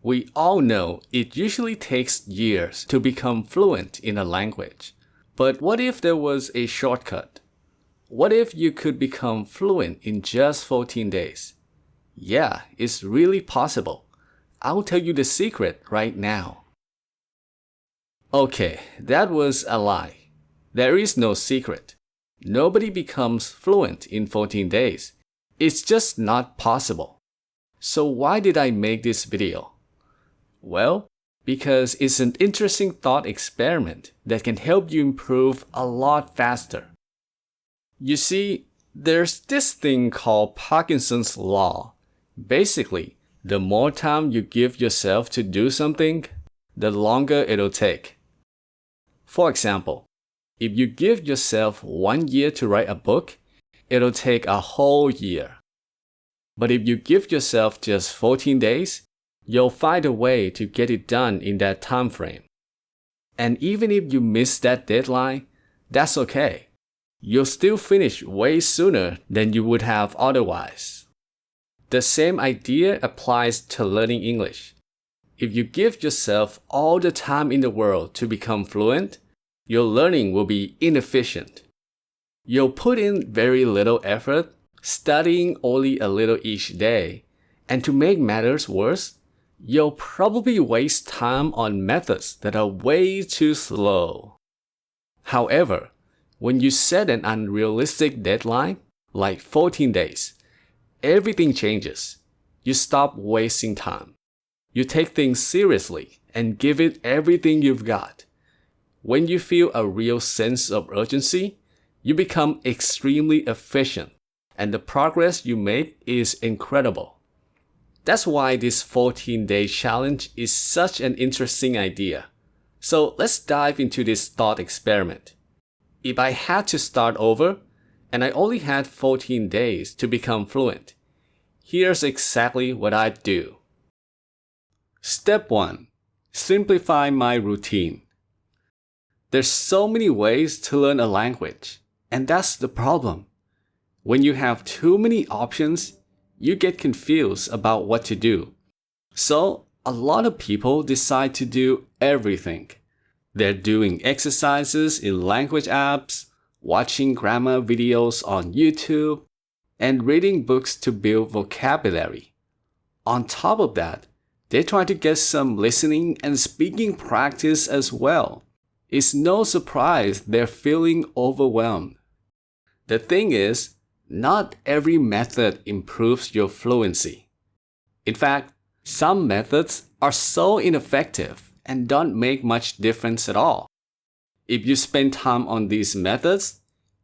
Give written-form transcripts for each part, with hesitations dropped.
We all know it usually takes years to become fluent in a language. But what if there was a shortcut? What if you could become fluent in just 14 days? Yeah, it's really possible. I'll tell you the secret right now. Okay, that was a lie. There is no secret. Nobody becomes fluent in 14 days. It's just not possible. So why did I make this video? Well, because it's an interesting thought experiment that can help you improve a lot faster. You see, there's this thing called Parkinson's Law. Basically, the more time you give yourself to do something, the longer it'll take. For example, if you give yourself 1 year to write a book, it'll take a whole year. But if you give yourself just 14 days, you'll find a way to get it done in that time frame. And even if you miss that deadline, that's okay. You'll still finish way sooner than you would have otherwise. The same idea applies to learning English. If you give yourself all the time in the world to become fluent, your learning will be inefficient. You'll put in very little effort, studying only a little each day, and to make matters worse, you'll probably waste time on methods that are way too slow. However, when you set an unrealistic deadline, like 14 days, everything changes. You stop wasting time. You take things seriously and give it everything you've got. When you feel a real sense of urgency, you become extremely efficient, and the progress you make is incredible. That's why this 14-day challenge is such an interesting idea. So let's dive into this thought experiment. If I had to start over, and I only had 14 days to become fluent, here's exactly what I'd do. Step 1. Simplify my routine. There's so many ways to learn a language, and that's the problem. When you have too many options, you get confused about what to do. So, a lot of people decide to do everything. They're doing exercises in language apps, watching grammar videos on YouTube, and reading books to build vocabulary. On top of that, they try to get some listening and speaking practice as well. It's no surprise they're feeling overwhelmed. The thing is, not every method improves your fluency. In fact, some methods are so ineffective and don't make much difference at all. If you spend time on these methods,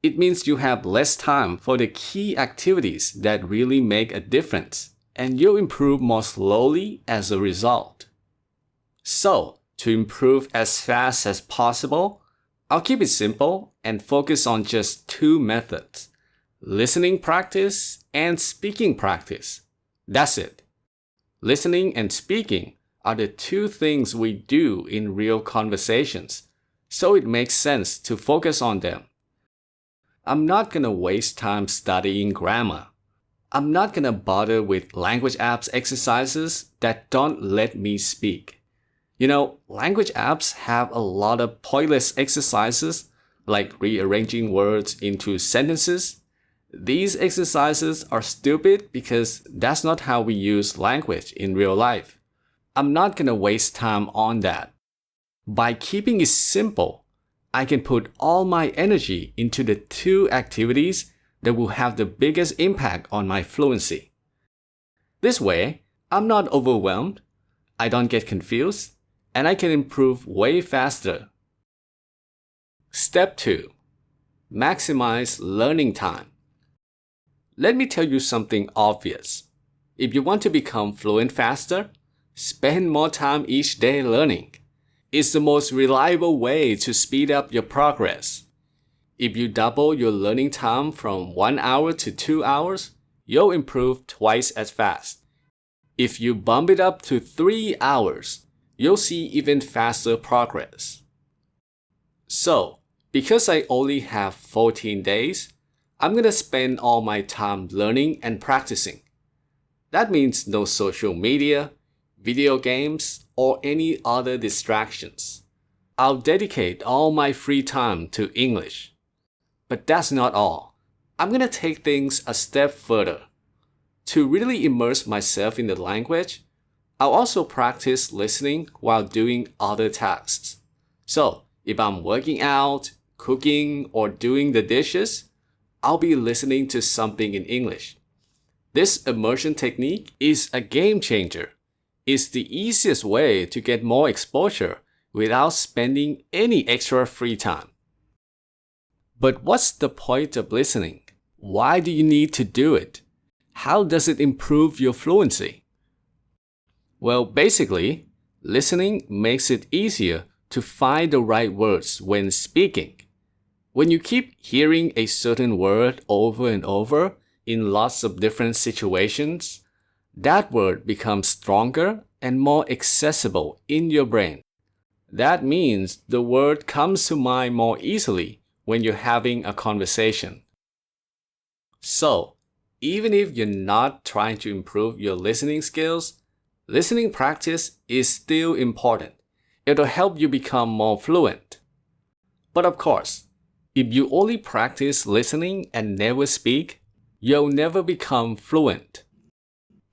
it means you have less time for the key activities that really make a difference, and you'll improve more slowly as a result. So, to improve as fast as possible, I'll keep it simple and focus on just 2 methods: listening practice and speaking practice. That's it. Listening and speaking are the 2 things we do in real conversations, so it makes sense to focus on them. I'm not gonna waste time studying grammar. I'm not gonna bother with language apps exercises that don't let me speak. You know, language apps have a lot of pointless exercises, like rearranging words into sentences. These exercises are stupid because that's not how we use language in real life. I'm not gonna waste time on that. By keeping it simple, I can put all my energy into the 2 activities that will have the biggest impact on my fluency. This way, I'm not overwhelmed, I don't get confused, and I can improve way faster. Step 2. Maximize learning time. Let me tell you something obvious. If you want to become fluent faster, spend more time each day learning. It's the most reliable way to speed up your progress. If you double your learning time from 1 hour to 2 hours, you'll improve twice as fast. If you bump it up to 3 hours, you'll see even faster progress. So, because I only have 14 days, I'm gonna spend all my time learning and practicing. That means no social media, video games, or any other distractions. I'll dedicate all my free time to English. But that's not all. I'm going to take things a step further. To really immerse myself in the language, I'll also practice listening while doing other tasks. So, if I'm working out, cooking, or doing the dishes, I'll be listening to something in English. This immersion technique is a game changer. It's the easiest way to get more exposure without spending any extra free time. But what's the point of listening? Why do you need to do it? How does it improve your fluency? Well, basically, listening makes it easier to find the right words when speaking. When you keep hearing a certain word over and over in lots of different situations, that word becomes stronger and more accessible in your brain. That means the word comes to mind more easily when you're having a conversation. So, even if you're not trying to improve your listening skills, listening practice is still important. It'll help you become more fluent. But of course, if you only practice listening and never speak, you'll never become fluent.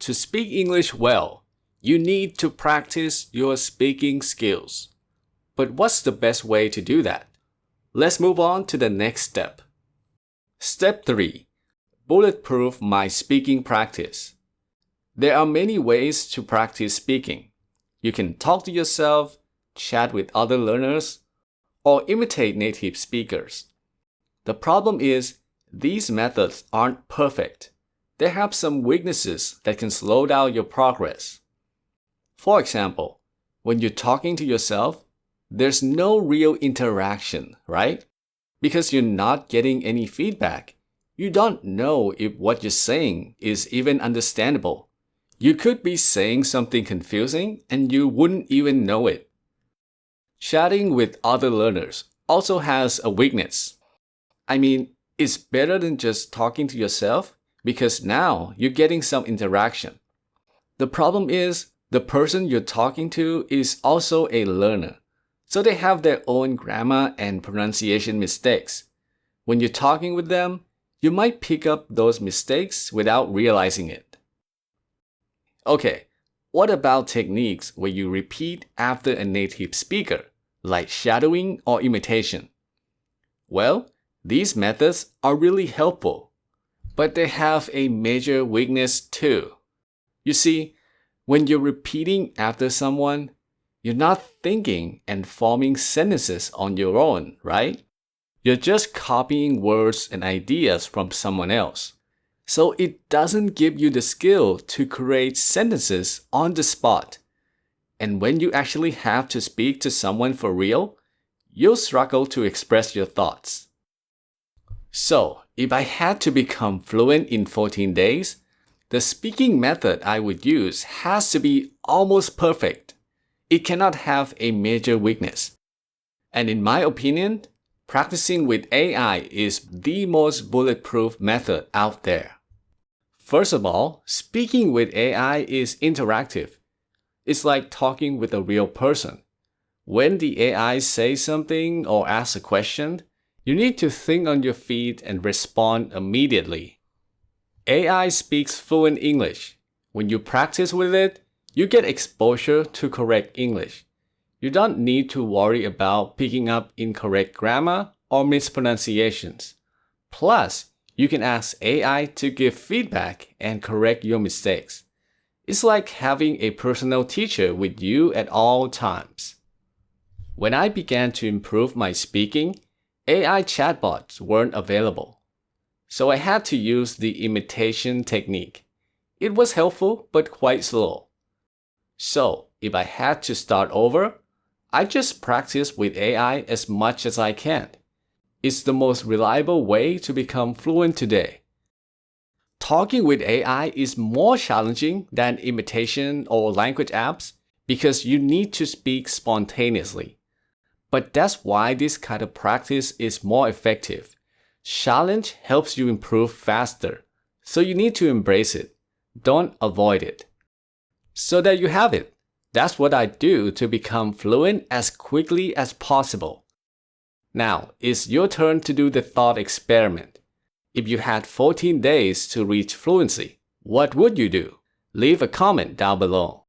To speak English well, you need to practice your speaking skills. But what's the best way to do that? Let's move on to the next step. Step 3. Bulletproof my speaking practice. There are many ways to practice speaking. You can talk to yourself, chat with other learners, or imitate native speakers. The problem is, these methods aren't perfect. They have some weaknesses that can slow down your progress. For example, when you're talking to yourself, there's no real interaction, right? Because you're not getting any feedback. You don't know if what you're saying is even understandable. You could be saying something confusing and you wouldn't even know it. Chatting with other learners also has a weakness. I mean, it's better than just talking to yourself because now you're getting some interaction. The problem is, the person you're talking to is also a learner, so they have their own grammar and pronunciation mistakes. When you're talking with them, you might pick up those mistakes without realizing it. Okay, what about techniques where you repeat after a native speaker, like shadowing or imitation? Well, these methods are really helpful, but they have a major weakness too. You see, when you're repeating after someone, you're not thinking and forming sentences on your own, right? You're just copying words and ideas from someone else. So it doesn't give you the skill to create sentences on the spot. And when you actually have to speak to someone for real, you'll struggle to express your thoughts. So, if I had to become fluent in 14 days, the speaking method I would use has to be almost perfect. It cannot have a major weakness. And in my opinion, practicing with AI is the most bulletproof method out there. First of all, speaking with AI is interactive. It's like talking with a real person. When the AI says something or asks a question, you need to think on your feet and respond immediately. AI speaks fluent English. When you practice with it, you get exposure to correct English. You don't need to worry about picking up incorrect grammar or mispronunciations. Plus, you can ask AI to give feedback and correct your mistakes. It's like having a personal teacher with you at all times. When I began to improve my speaking, AI chatbots weren't available. So I had to use the imitation technique. It was helpful but quite slow. So if I had to start over, I just practice with AI as much as I can. It's the most reliable way to become fluent today. Talking with AI is more challenging than imitation or language apps because you need to speak spontaneously. But that's why this kind of practice is more effective. Challenge helps you improve faster, so you need to embrace it. Don't avoid it. So there you have it. That's what I do to become fluent as quickly as possible. Now, it's your turn to do the thought experiment. If you had 14 days to reach fluency, what would you do? Leave a comment down below.